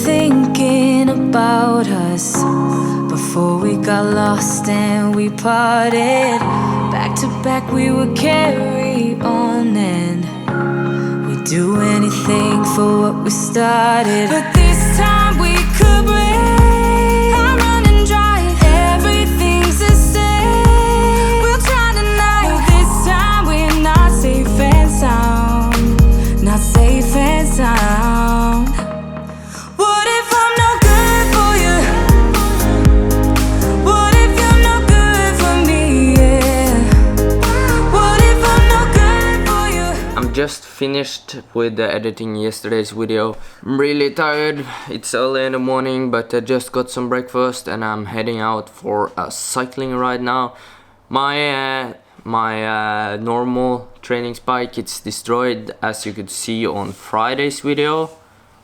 thinking about us before we got lost and we parted. Back to back we would carry on and we'd do anything for what we started. But this time we could break. I'm running dry, everything's the same. We'll try tonight, but this time we're not safe and sound. Not safe and sound. What if I'm no good for you? What if you're no good for me? Yeah. What if I'm no good for you? I'm just finished with editing yesterday's video. I'm really tired. It's early in the morning, but I just got some breakfast and I'm heading out for a cycling ride now. My normal training bike, it's destroyed, as you could see on Friday's video.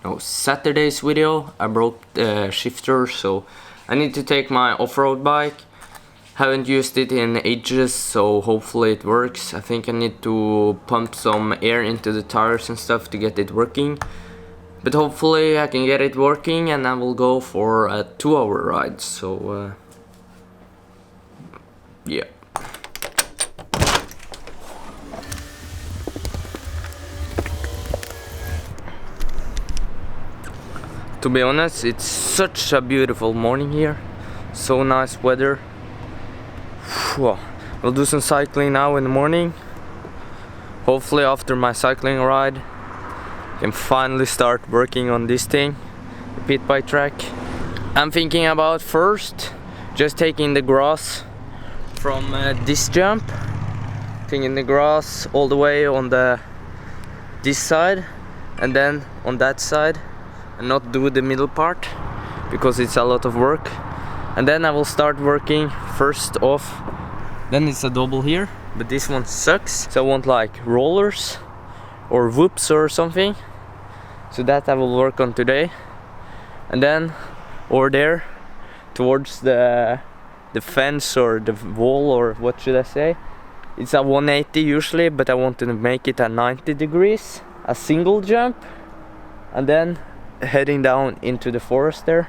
No, Saturday's video. I broke the shifter, so I need to take my off-road bike. Haven't used it in ages, so hopefully it works. I think I need to pump some air into the tires and stuff to get it working. But hopefully I can get it working and I will go for a 2-hour ride, so yeah. To be honest, it's such a beautiful morning here. So nice weather. We'll do some cycling now in the morning. Hopefully after my cycling ride I can finally start working on this thing, the pit bike track. I'm thinking about first just taking the grass from this jump, taking the grass all the way on this side and then on that side, and not do the middle part because it's a lot of work. And then I will start working first off. Then it's a double here, but this one sucks, so I want like rollers or whoops or something. So that I will work on today. And then over there towards the fence or the wall, or what should I say, it's a 180 usually, but I want to make it a 90 degrees, a single jump, and then heading down into the forest there.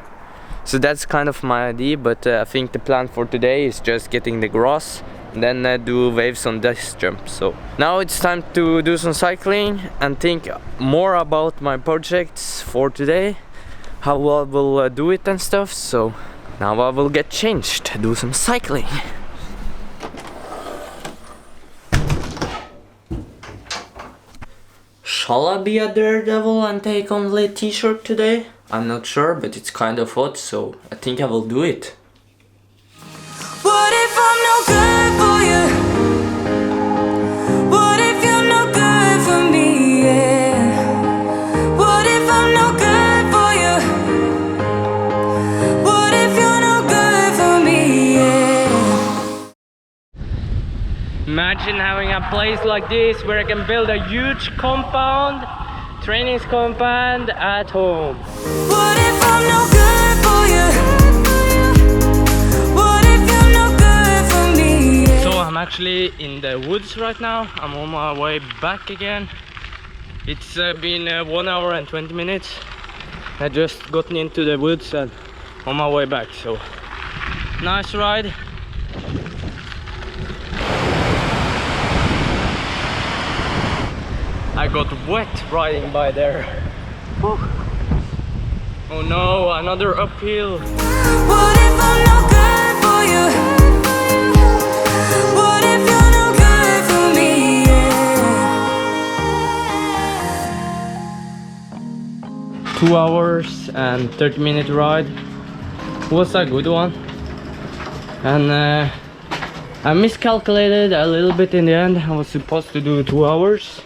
So that's kind of my idea, but I think the plan for today is just getting the grass and then do waves on this jump. So now it's time to do some cycling and think more about my projects for today, how I will do it and stuff. So now I will get changed, do some cycling. Shall I be a daredevil and take on the t-shirt today? I'm not sure, but it's kind of hot, so I think I will do it. What if I'm no good for you? What if you're no good for me? Yeah. What if I'm no good for you? What if you're no good for me? Yeah. Imagine having a place like this where I can build a huge compound, training compound at home. What if I'm no good for you? What if you're no good for me? So I'm actually in the woods right now. I'm on my way back again. It's been 1 hour and 20 minutes. I just gotten into the woods and on my way back. So nice ride. I got wet riding by there. Whew. Oh no, another uphill. What if I'm no good for you? What if you're no good for me? Yeah. 2 hours and 30-minute ride. Was a good one. And I miscalculated a little bit in the end. I was supposed to do 2 hours.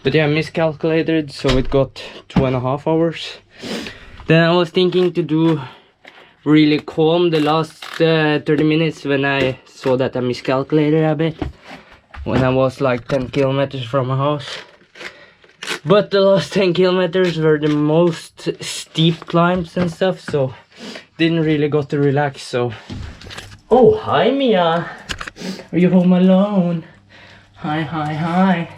But yeah, I miscalculated, so it got 2.5 hours. Then I was thinking to do really calm the last 30 minutes when I saw that I miscalculated a bit. When I was like 10 kilometers from my house. But the last 10 kilometers were the most steep climbs and stuff, so didn't really got to relax, so... Oh, hi Mia! Are you home alone? Hi, hi, hi.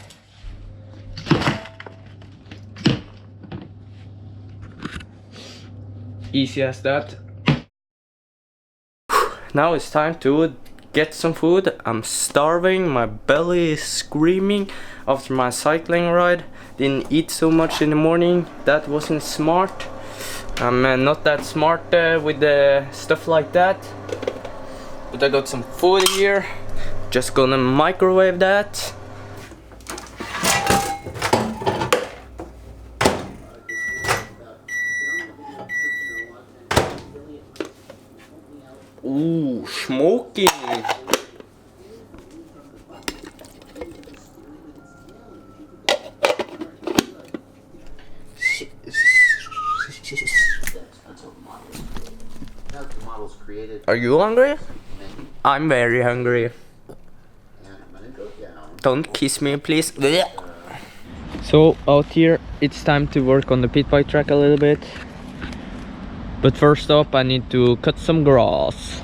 easy as that. Now it's time to get some food. I'm starving, my belly is screaming after my cycling ride. Didn't eat so much in the morning, that wasn't smart. I'm not that smart with the stuff like that. But I got some food here, just gonna microwave that. Ooh, smoking! Are you hungry? I'm very hungry. Don't kiss me, please. So out here, it's time to work on the pit bike track a little bit. But first up, I need to cut some grass.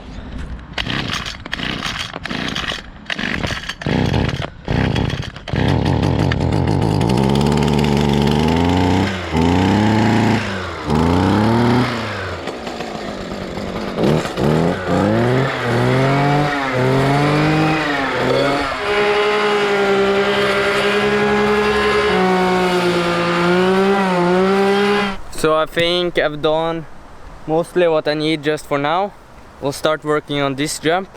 So I think I've done mostly what I need just for now. We'll start working on this jump.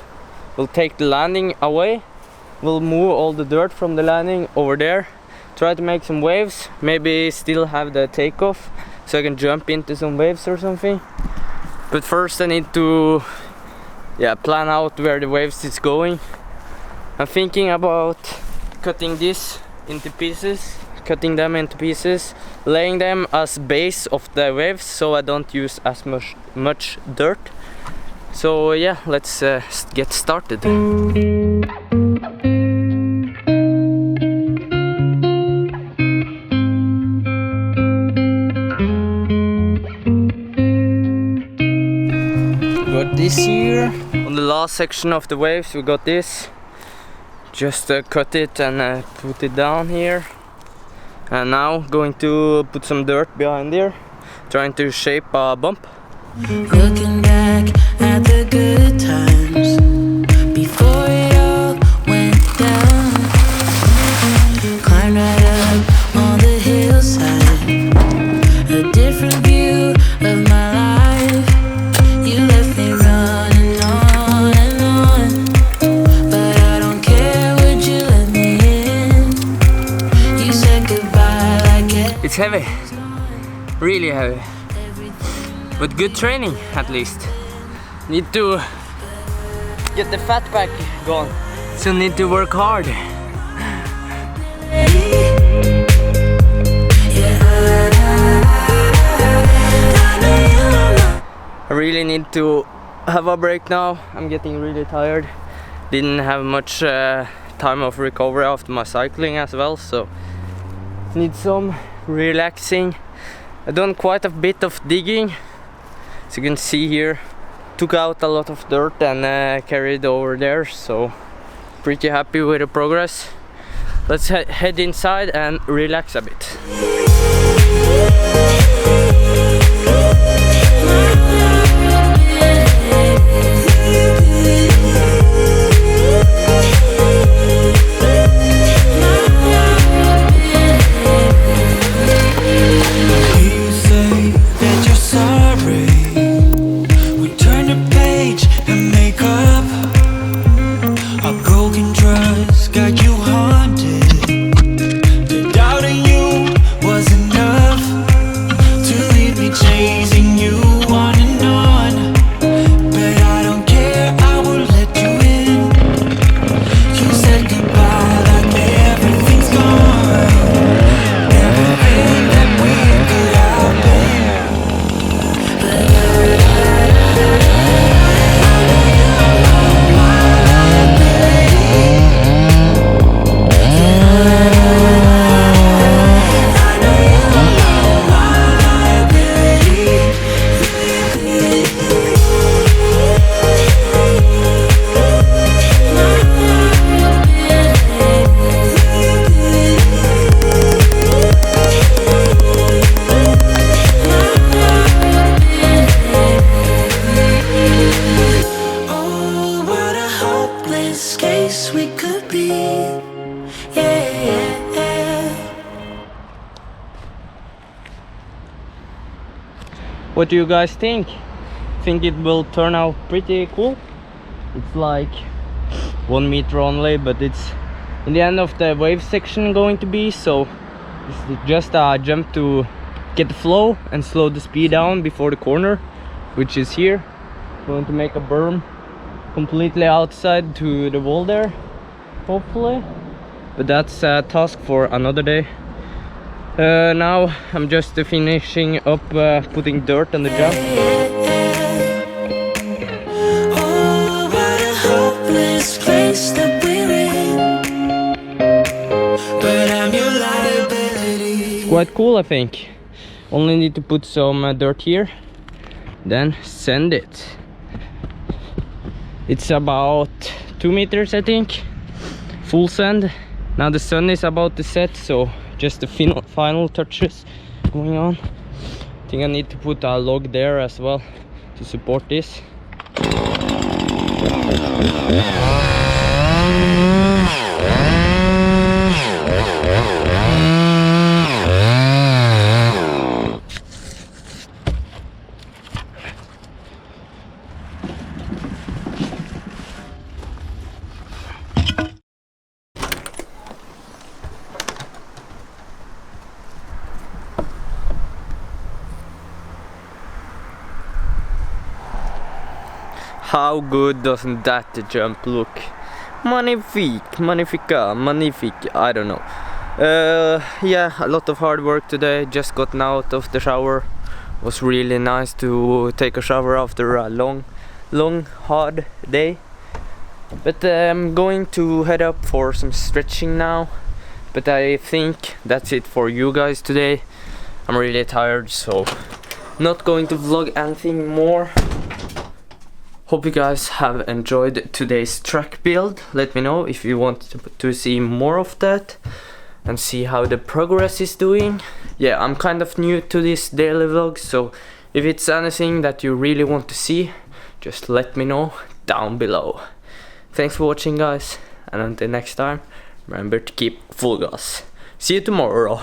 We'll take the landing away. We'll move all the dirt from the landing over there. Try to make some waves. Maybe still have the takeoff so I can jump into some waves or something. But first I need to plan out where the waves is going. I'm thinking about cutting this into pieces. Cutting them into pieces, laying them as base of the waves so I don't use as much dirt. So yeah, let's get started. Got this here. On the last section of the waves we got this. Just cut it and put it down here. And now going to put some dirt behind there, trying to shape a bump. Looking back at the good times before it all went down. Climbed right up on the hillside, a different view of my life. You left me running on and on, but I don't care, would you let me in? You said goodbye. It's heavy, really heavy, but good training at least. Need to get the fat back gone, so need to work hard. I really need to have a break now. I'm getting really tired. Didn't have much time of recovery after my cycling as well, so need some relaxing. I've done quite a bit of digging, as you can see here. Took out a lot of dirt and carried over there, so pretty happy with the progress. Let's head inside and relax a bit. To leave hopeless case we could be. Yeah. What do you guys think? Think it will turn out pretty cool? It's like 1 meter only, but it's in the end of the wave section going to be, so it's just a jump to get the flow and slow the speed down before the corner, which is here. Going to make a berm completely outside to the wall there, hopefully, but that's a task for another day. Now I'm just finishing up putting dirt on the jump. Oh, what a hopeless place that we're in. But I'm your liability. Quite cool, I think. Only need to put some dirt here, then sand it. It's about 2 meters, I think, full sand. Now the sun is about to set, so just the final touches going on. I think I need to put a log there as well to support this. How good doesn't that jump look? Magnifique, magnifica, magnifique, I don't know. Yeah, a lot of hard work today. Just gotten out of the shower. Was really nice to take a shower after a long, hard day. But I'm going to head up for some stretching now. But I think that's it for you guys today. I'm really tired, so not going to vlog anything more. Hope you guys have enjoyed today's track build. Let me know if you want to see more of that and see how the progress is doing. Yeah, I'm kind of new to this daily vlog, so if it's anything that you really want to see, just let me know down below. Thanks for watching, guys, and until next time, remember to keep full gas. See you tomorrow.